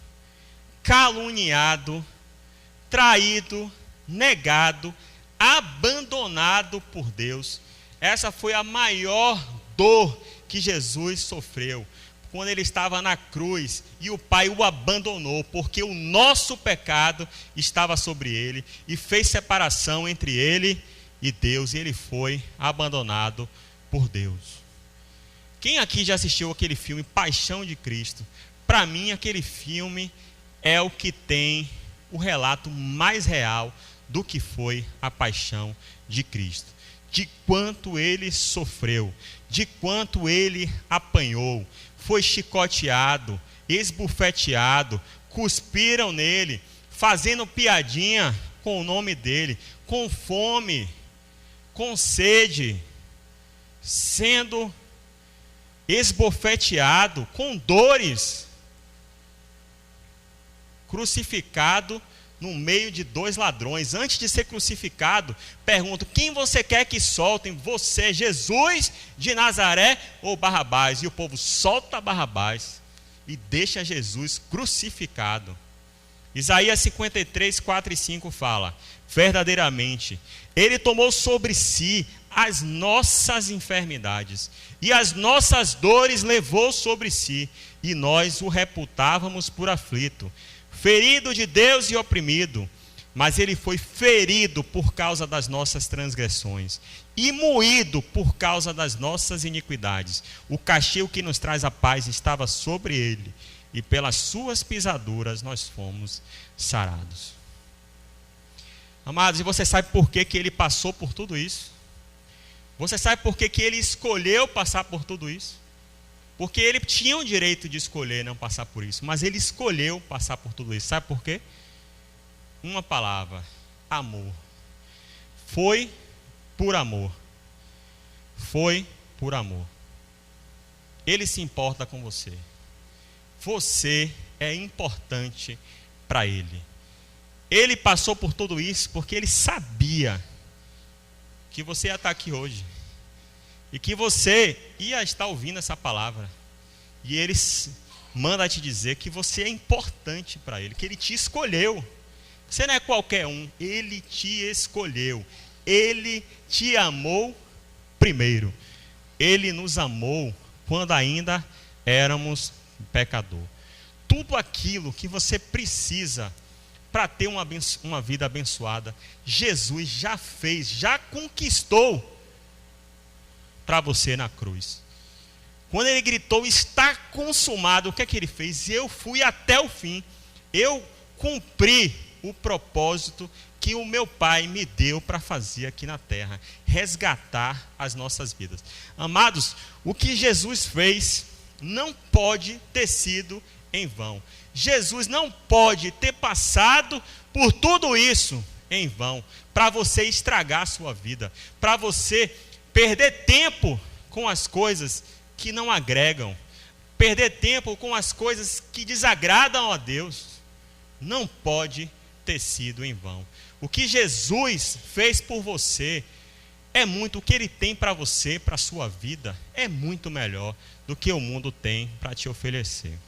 [SPEAKER 1] caluniado, traído, negado, abandonado por Deus. Essa foi a maior dor que Jesus sofreu quando ele estava na cruz e o Pai o abandonou, porque o nosso pecado estava sobre ele e fez separação entre ele e Deus, e ele foi abandonado por Deus. Quem aqui já assistiu aquele filme Paixão de Cristo? Para mim, aquele filme é o que tem o relato mais real do que foi a paixão de Cristo. De quanto ele sofreu, de quanto ele apanhou, foi chicoteado, esbufeteado, cuspiram nele, fazendo piadinha com o nome dele, com fome, com sede, sendo esbofeteado, com dores, crucificado no meio de dois ladrões. Antes de ser crucificado, pergunto: quem você quer que soltem? Você, Jesus de Nazaré ou Barrabás? E o povo solta Barrabás e deixa Jesus crucificado. Isaías 53, 4 e 5 fala: verdadeiramente, ele tomou sobre si as nossas enfermidades e as nossas dores levou sobre si, e nós o reputávamos por aflito, ferido de Deus e oprimido. Mas ele foi ferido por causa das nossas transgressões e moído por causa das nossas iniquidades. O castigo que nos traz a paz estava sobre ele, e pelas suas pisaduras nós fomos sarados. Amados, e você sabe por que ele passou por tudo isso? Você sabe por que ele escolheu passar por tudo isso? Porque ele tinha o direito de escolher não passar por isso, mas ele escolheu passar por tudo isso. Sabe por quê? Uma palavra: amor. Foi por amor. Foi por amor. Ele se importa com você. você é importante para Ele. Ele passou por tudo isso porque Ele sabia que você ia estar aqui hoje. E que você ia estar ouvindo essa palavra. E Ele manda te dizer que você é importante para Ele, que Ele te escolheu. Você não é qualquer um, Ele te escolheu. Ele te amou primeiro. Ele nos amou quando ainda éramos pecadores. Tudo aquilo que você precisa para ter uma vida abençoada, Jesus já fez, já conquistou para você na cruz. Quando Ele gritou, está consumado, o que é que Ele fez? Eu fui até o fim, eu cumpri o propósito que o meu Pai me deu para fazer aqui na terra, resgatar as nossas vidas. Amados, o que Jesus fez não pode ter sido em vão. Jesus não pode ter passado por tudo isso em vão, para você estragar a sua vida, para você perder tempo com as coisas que não agregam, perder tempo com as coisas que desagradam a Deus. Não pode ter sido em vão. O que Jesus fez por você é muito, o que Ele tem para você, para a sua vida, é muito melhor do que o mundo tem para te oferecer.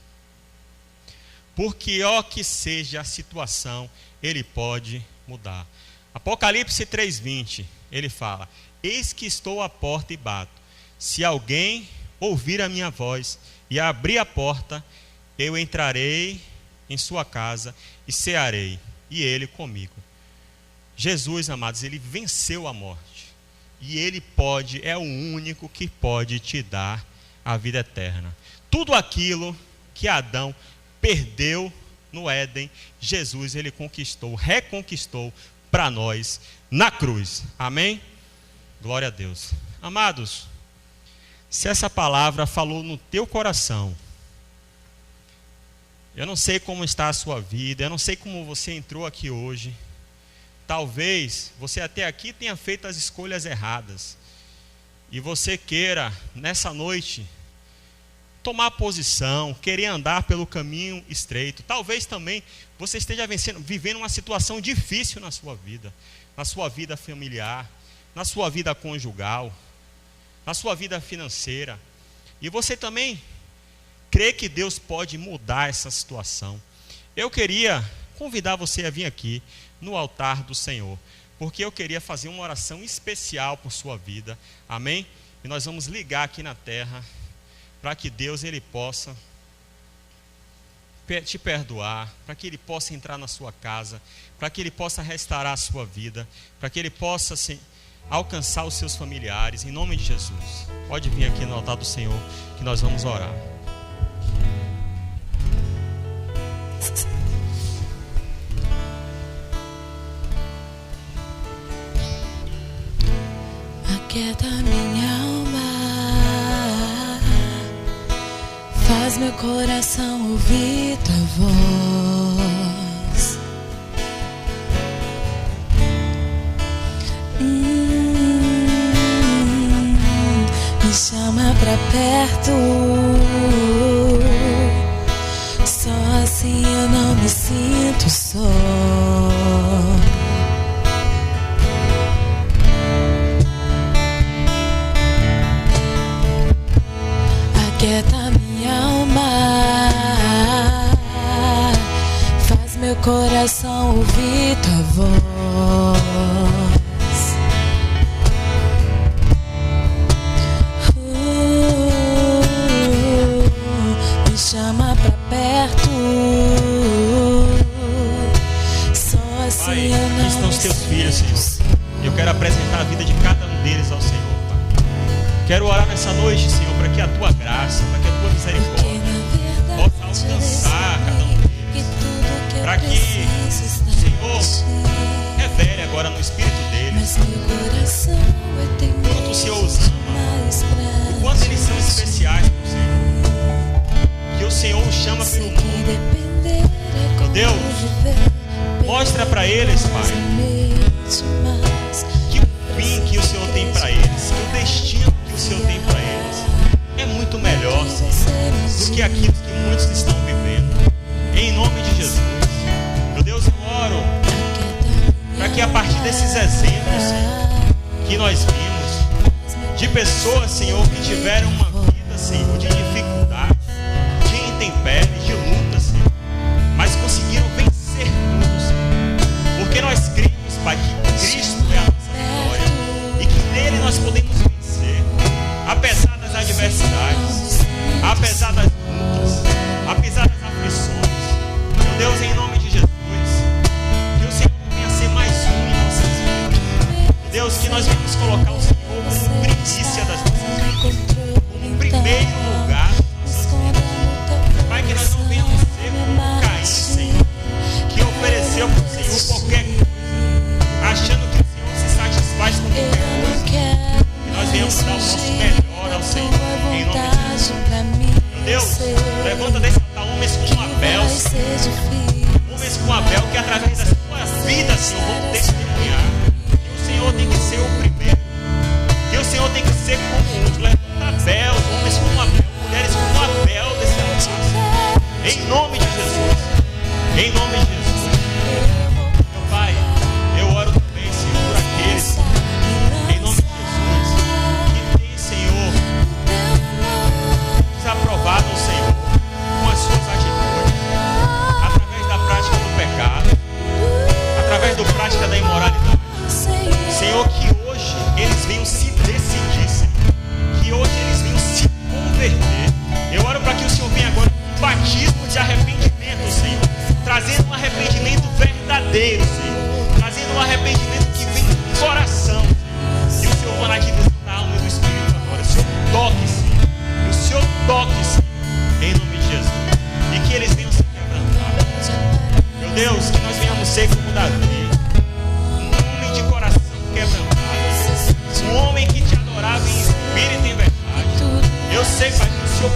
[SPEAKER 1] Porque ó que seja a situação, Ele pode mudar. Apocalipse 3:20, Ele fala: eis que estou à porta e bato. Se alguém ouvir a minha voz e abrir a porta, eu entrarei em sua casa e cearei, e Ele comigo. Jesus, amados, Ele venceu a morte. E Ele pode, é o único que pode te dar a vida eterna. Tudo aquilo que Adão perdeu no Éden, Jesus, Ele conquistou, reconquistou para nós na cruz. Amém? Glória a Deus. Amados, se essa palavra falou no teu coração, eu não sei como está a sua vida, eu não sei como você entrou aqui hoje. Talvez você até aqui tenha feito as escolhas erradas. E você queira, nessa noite, tomar posição, querer andar pelo caminho estreito. Talvez também você esteja vivendo uma situação difícil na sua vida familiar, na sua vida conjugal, na sua vida financeira. E você também crê que Deus pode mudar essa situação. Eu queria convidar você a vir aqui no altar do Senhor, porque eu queria fazer uma oração especial por sua vida. Amém? E nós vamos ligar aqui na terra para que Deus, Ele possa te perdoar, para que Ele possa entrar na sua casa, para que Ele possa restaurar a sua vida, para que Ele possa alcançar os seus familiares, em nome de Jesus. Pode vir aqui no altar do Senhor, que nós vamos orar.
[SPEAKER 2] Aquieta minha alma, faz meu coração ouvir tua voz. Me chama pra perto, só assim eu não me sinto só. Aquieta minha alma, faz meu coração ouvir tua voz. Me chama pra perto, só assim
[SPEAKER 1] Pai,
[SPEAKER 2] eu não
[SPEAKER 1] aqui estão os teus filhos, Senhor. E eu quero apresentar a vida de cada um deles ao Senhor, Pai. Quero orar nessa noite, Senhor, para que a tua graça, para que a tua misericórdia possa alcançar cada um deles. Para que o Senhor revele agora no espírito deles quanto o Senhor os ama, o quanto eles são especiais para o Senhor. Que o Senhor os chama pelo nome. Meu Deus, mostra para eles, Pai, que o fim que o Senhor tem para eles, que o destino que o Senhor tem para eles é muito melhor do que aquilo que muitos estão vivendo. que a partir desses exemplos, Senhor, que nós vimos, de pessoas, Senhor, que tiveram uma vida, Senhor, de dificuldade, de intempéries, de luta, Senhor, mas conseguiram vencer tudo, Senhor. Porque nós cremos, Pai, que Cristo é a nossa vitória e que nele nós podemos vencer, apesar das adversidades, apesar das lutas, apesar das aflições. Meu Deus, em nome de Jesus, que o Senhor venha ser mais um em nossas vidas. Deus, que nós venhamos colocar o Senhor como primícia das nossas vidas, como primeiro lugar das nossas vidas. Pai, que nós não venhamos ser como Caim, Senhor, que ofereceu para o Senhor qualquer coisa, achando que o Senhor se satisfaz com qualquer coisa. Que nós venhamos dar o nosso melhor ao Senhor, em nome de Jesus. Meu Deus, levanta desse altar homens como Abel, homens como Abel, que através da sua vida, Senhor, vão testemunhar que o Senhor tem que ser o primeiro, que o Senhor tem que ser como outro. Levanta Abel, homens como Abel, mulheres como Abel desse altar, em nome de Jesus, em nome de Jesus. Meu Pai, eu oro também, Senhor, por aqueles, em nome de Jesus, que tem, Senhor, desaprovado o Senhor com as suas atitudes, através da prática do pecado, através da prática da imoralidade. Senhor, que hoje eles venham se decidir, Senhor, que hoje eles venham se converter. Eu oro para que o Senhor venha agora com um batismo de arrependimento, Senhor, trazendo um arrependimento verdadeiro, Senhor, trazendo um arrependimento que vem do coração, Senhor. E o Senhor vai na direção da alma e do Espírito agora. O Senhor toque, Senhor, e o Senhor toque, Senhor, em nome de Jesus, e que eles venham se quebrantar. Meu Deus, que nós venhamos ser como Davi, um homem de coração quebrantado, um homem que te adorava em espírito e em verdade. Eu sei, Pai, que o Senhor